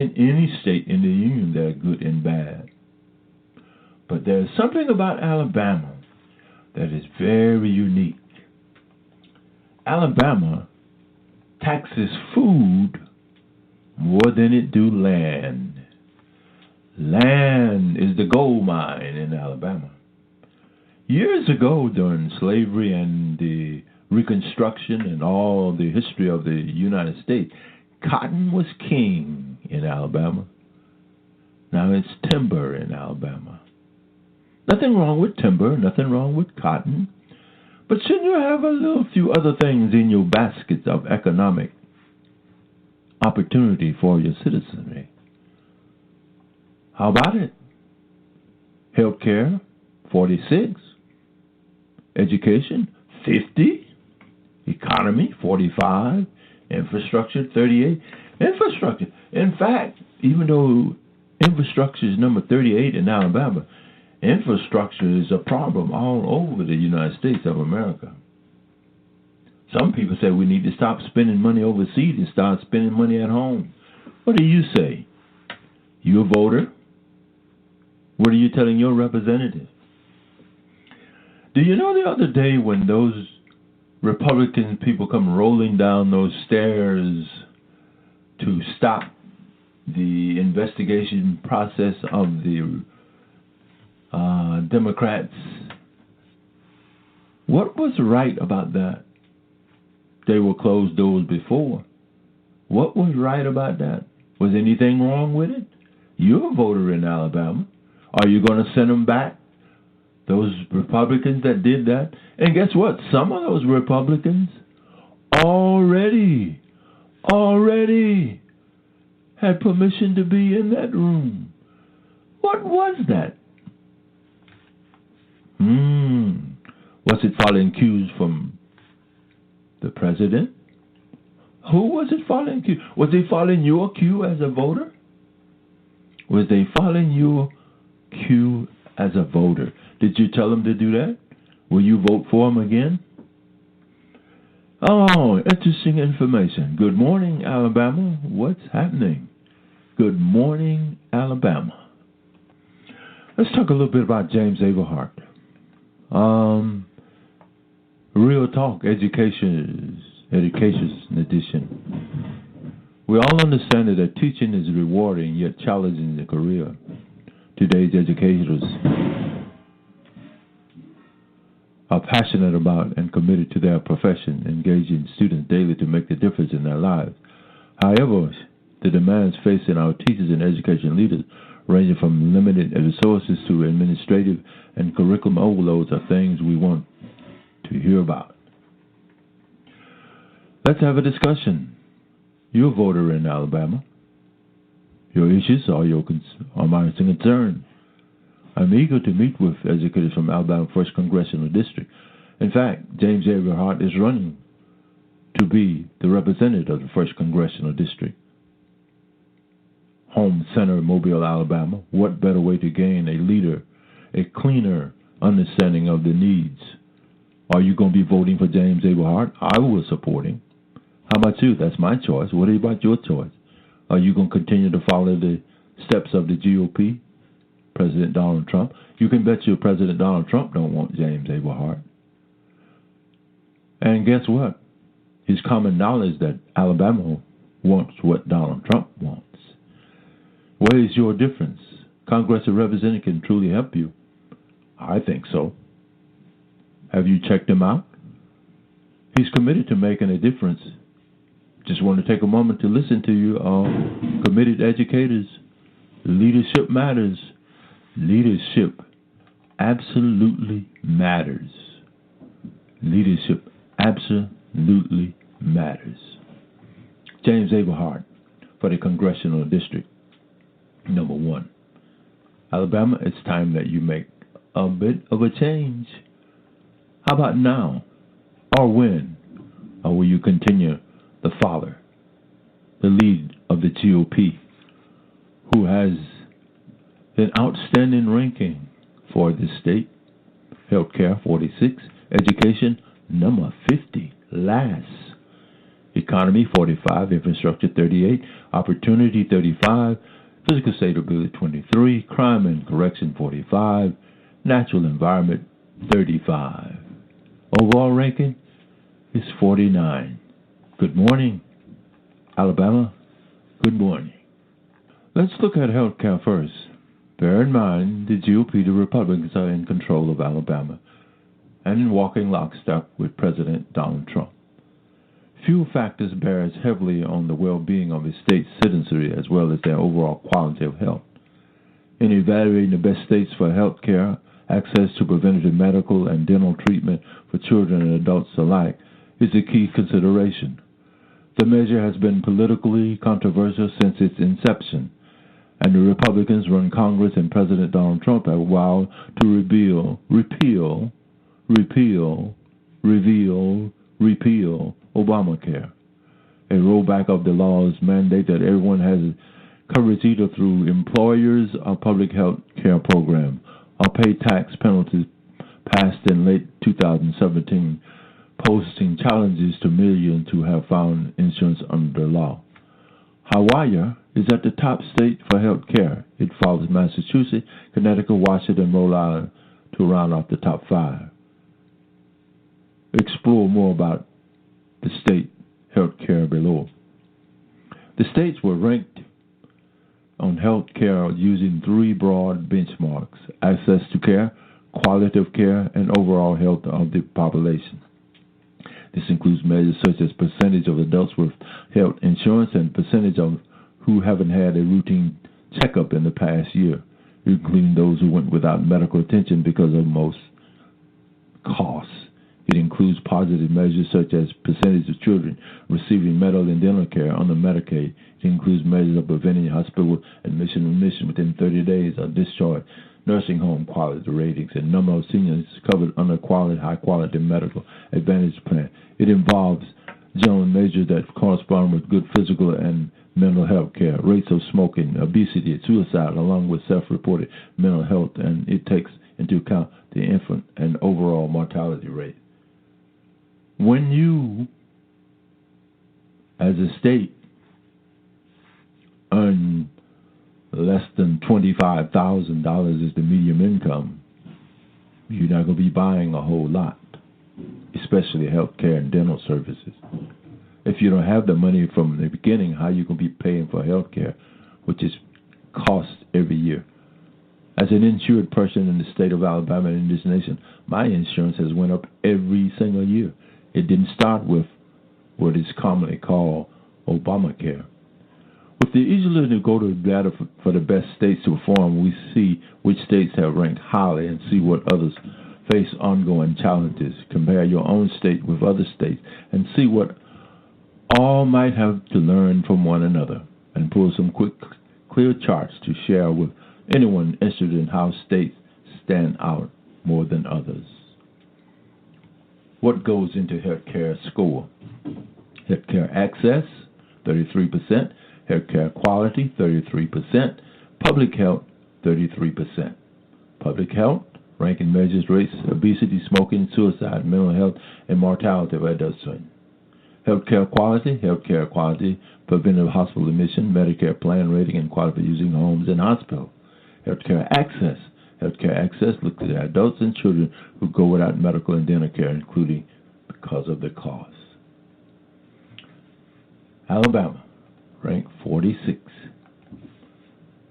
in any state in the union that are good and bad. But there's something about Alabama that is very unique. Alabama taxes food more than it do land. Land is the gold mine in Alabama. Years ago, during slavery and the Reconstruction and all the history of the United States, cotton was king in Alabama. Now it's timber in Alabama. Nothing wrong with timber, nothing wrong with cotton. But shouldn't you have a little few other things in your basket of economic opportunity for your citizenry? How about it? Healthcare, 46. Education, 50. Economy, 45. Infrastructure, 38. Infrastructure. In fact, even though infrastructure is number 38 in Alabama, infrastructure is a problem all over the United States of America. Some people say we need to stop spending money overseas and start spending money at home. What do you say? You a voter? What are you telling your representative? Do you know the other day when those Republican people come rolling down those stairs to stop the investigation process of the Democrats? What was right about that? They were closed doors before. What was right about that? Was anything wrong with it? You're a voter in Alabama. Are you going to send them back? Those Republicans that did that? And guess what? Some of those Republicans already had permission to be in that room. What was that? Was it following cues from the president? Who was it following cues? Was they following your cue as a voter? Was they following your cue as a voter? Did you tell them to do that? Will you vote for them again? Oh, interesting information. Good morning, Alabama. What's happening? Good morning, Alabama. Let's talk a little bit about James Averhart. Real talk, education edition. We all understand that teaching is rewarding yet challenging the career. Today's educators are passionate about and committed to their profession, engaging students daily to make the difference in their lives. However, the demands facing our teachers and education leaders, ranging from limited resources to administrative and curriculum overloads, are things we want to hear about. Let's have a discussion. You're a voter in Alabama. Your issues are my concern. I'm eager to meet with educators from Alabama 1st Congressional District. In fact, James Averhart is running to be the representative of the 1st Congressional District. Home Center, Mobile, Alabama. What better way to gain a cleaner understanding of the needs? Are you going to be voting for James Averhart? I will support him. How about you? That's my choice. What about your choice? Are you going to continue to follow the steps of the GOP, President Donald Trump? You can bet you President Donald Trump don't want James Averhart. And guess what? It's common knowledge that Alabama wants what Donald Trump wants. What is your difference? Congress of Representatives can truly help you. I think so. Have you checked him out? He's committed to making a difference. Just want to take a moment to listen to you, committed educators. Leadership matters. Leadership absolutely matters. Leadership absolutely matters. James Averhart for the Congressional District. Number 1. Alabama, it's time that you make a bit of a change. How about now? Or when? Or will you continue the father, the lead of the GOP, who has an outstanding ranking for this state? Healthcare, 46. Education, number 50. Last. Economy 45, infrastructure 38, opportunity 35, physical stability 23, crime and correction 45, natural environment 35. Overall ranking is 49. Good morning, Alabama. Good morning. Let's look at health care first. Bear in mind, the GOP, the Republicans, are in control of Alabama and walking lockstep with President Donald Trump. Few factors bears heavily on the well-being of the state's citizenry as well as their overall quality of health. In evaluating the best states for health care, access to preventative medical and dental treatment for children and adults alike is a key consideration. The measure has been politically controversial since its inception, and the Republicans run Congress and President Donald Trump have vowed to repeal Obamacare. A rollback of the law's mandate that everyone has coverage either through employers or public health care program or pay tax penalties passed in late 2017, posing challenges to millions who have found insurance under the law. Hawaii is at the top state for health care. It follows Massachusetts, Connecticut, Washington, and Rhode Island to round off the top 5. Explore more about the state health care below. The states were ranked on health care using 3 broad benchmarks: access to care, quality of care, and overall health of the population. This includes measures such as percentage of adults with health insurance and percentage of who haven't had a routine checkup in the past year, including those who went without medical attention because of most costs. It includes positive measures such as percentage of children receiving medical and dental care under Medicaid. It includes measures of preventing hospital admission within 30 days of discharge, nursing home quality ratings, and number of seniors covered under high-quality medical advantage plan. It involves general measures that correspond with good physical and mental health care, rates of smoking, obesity, suicide, along with self-reported mental health, and it takes into account the infant and overall mortality rate. When you, as a state, earn less than $25,000 is the median income, you're not going to be buying a whole lot, especially health care and dental services. If you don't have the money from the beginning, how you going to be paying for health care, which is cost every year? As an insured person in the state of Alabama and in this nation, my insurance has went up every single year. It didn't start with what is commonly called Obamacare. With the easily to go to the data for the best states to perform, we see which states have ranked highly and see what others face ongoing challenges. Compare your own state with other states and see what all might have to learn from one another, and pull some quick, clear charts to share with anyone interested in how states stand out more than others. What goes into healthcare score? Healthcare access, 33%. Healthcare quality, 33%. Public health, 33%. Public health, ranking measures rates, obesity, smoking, suicide, mental health, and mortality of adults. Healthcare quality, preventive hospital admission, Medicare plan rating, and quality for using homes and hospitals. Healthcare access looks at adults and children who go without medical and dental care, including because of the cost. Alabama, ranked 46.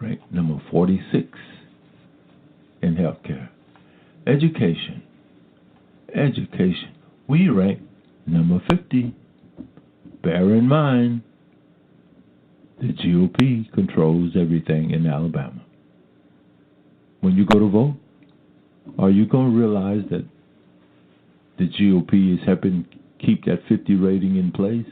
Ranked number 46 in healthcare. Education. We rank number 50. Bear in mind, the GOP controls everything in Alabama. When you go to vote, are you going to realize that the GOP is helping keep that 50 rating in place?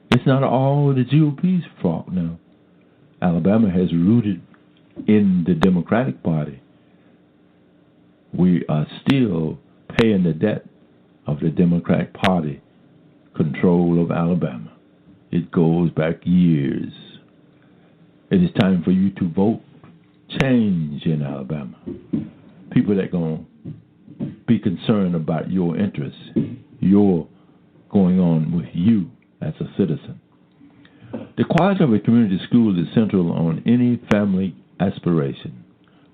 It's not all the GOP's fault now. Alabama has rooted in the Democratic Party. We are still paying the debt of the Democratic Party control of Alabama. It goes back years. It is time for you to vote change in Alabama. People that are going to be concerned about your interests, your going on with you as a citizen. The quality of a community school is central on any family aspiration.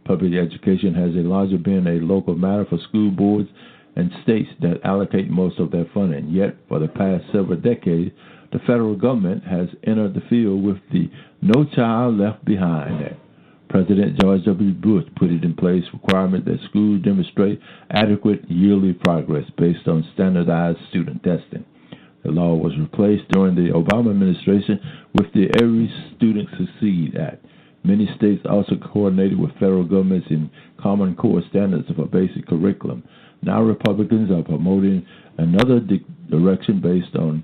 Public education has largely been a local matter for school boards and states that allocate most of their funding. Yet, for the past several decades, the federal government has entered the field with the No Child Left Behind Act. President George W. Bush put it in place requirement that schools demonstrate adequate yearly progress based on standardized student testing. The law was replaced during the Obama administration with the Every Student Succeed Act. Many states also coordinated with federal governments in Common Core standards for basic curriculum. Now Republicans are promoting another direction based on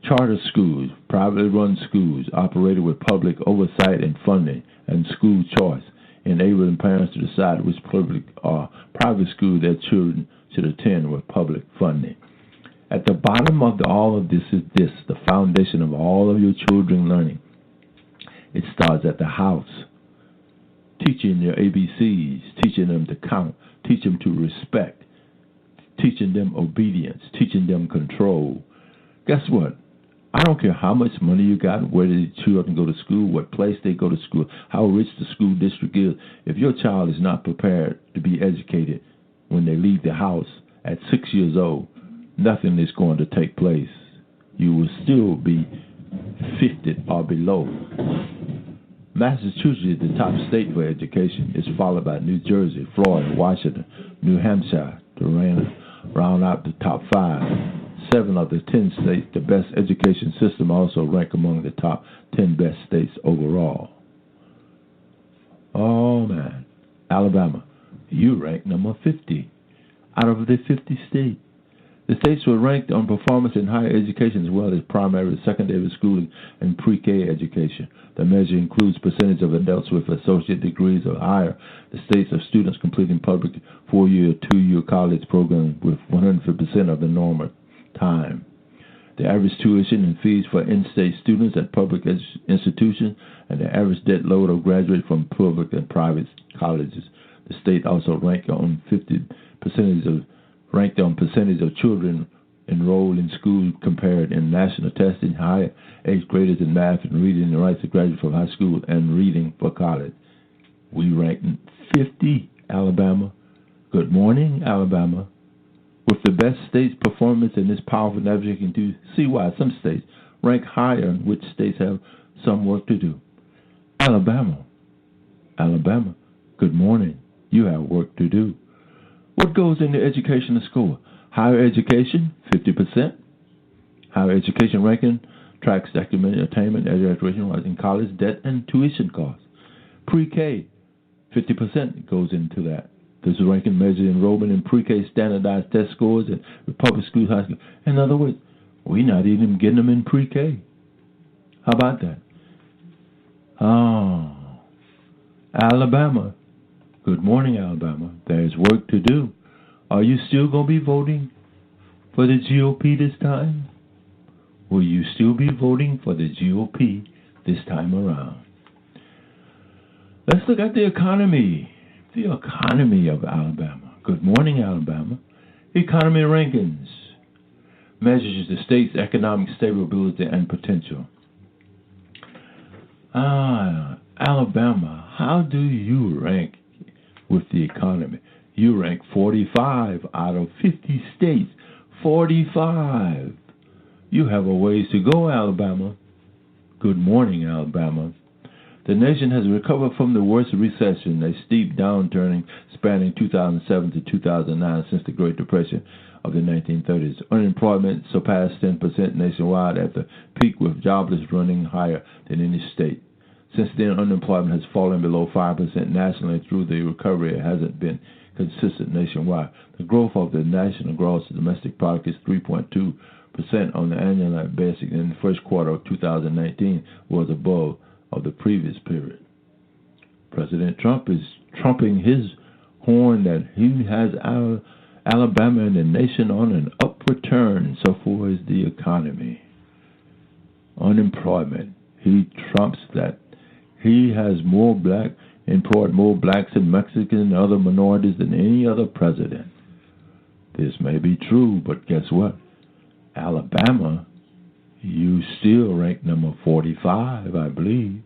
charter schools, privately run schools operated with public oversight and funding, and school choice, enabling parents to decide which public or private school their children should attend with public funding. At the bottom of all of this is the foundation of all of your children's learning. It starts at the house, teaching your ABCs, teaching them to count, teaching them to respect, teaching them obedience, teaching them control. Guess what? I don't care how much money you got, where the children go to school, what place they go to school, how rich the school district is. If your child is not prepared to be educated when they leave the house at 6 years old, nothing is going to take place. You will still be 50 or below. Massachusetts is the top state for education. It's followed by New Jersey, Florida, Washington, New Hampshire to round out the top 5. 7 of the 10 states, the best education system also rank among the top 10 best states overall. Oh, man. Alabama, you rank number 50 out of the 50 states. The states were ranked on performance in higher education as well as primary, secondary schooling, and pre-K education. The measure includes percentage of adults with associate degrees or higher. The states of students completing public 4-year, 2-year college programs with 150% of the normal time. The average tuition and fees for in-state students at public institutions and the average debt load of graduates from public and private colleges. The state also ranked on percentage of children enrolled in school compared in national testing, higher eighth graders in math and reading, and rights to graduate from high school and reading for college. We ranked 50, Alabama. Good morning, Alabama. With the best states' performance in this powerful navigation to see why some states rank higher and which states have some work to do. Alabama, good morning. You have work to do. What goes into educational score? Higher education, 50%. Higher education ranking tracks academic attainment, graduation, in college, debt, and tuition costs. Pre-K, 50% goes into that. This ranking measures enrollment in pre-K standardized test scores in public schools, high school. In other words, we're not even getting them in pre-K. How about that? Oh, Alabama. Good morning, Alabama. There's work to do. Are you still going to be voting for the GOP this time? Will you still be voting for the GOP this time around? Let's look at the economy. The economy of Alabama. Good morning, Alabama. Economy rankings measures the state's economic stability and potential. Alabama, how do you rank with the economy? You rank 45 out of 50 states. 45. You have a ways to go, Alabama. Good morning, Alabama. The nation has recovered from the worst recession, a steep downturn spanning 2007 to 2009 since the Great Depression of the 1930s. Unemployment surpassed 10% nationwide at the peak, with jobless running higher than any state. Since then, unemployment has fallen below 5% nationally. Through the recovery, it hasn't been consistent nationwide. The growth of the national gross domestic product is 3.2% on the annual basis in the first quarter of 2019, was above of the previous period. President Trump is trumping his horn that he has Alabama and the nation on an upward turn. So far as the economy. Unemployment. He trumps that. He has employed more blacks and Mexicans and other minorities than any other president. This may be true, but guess what? Alabama, You still rank number 45, I believe.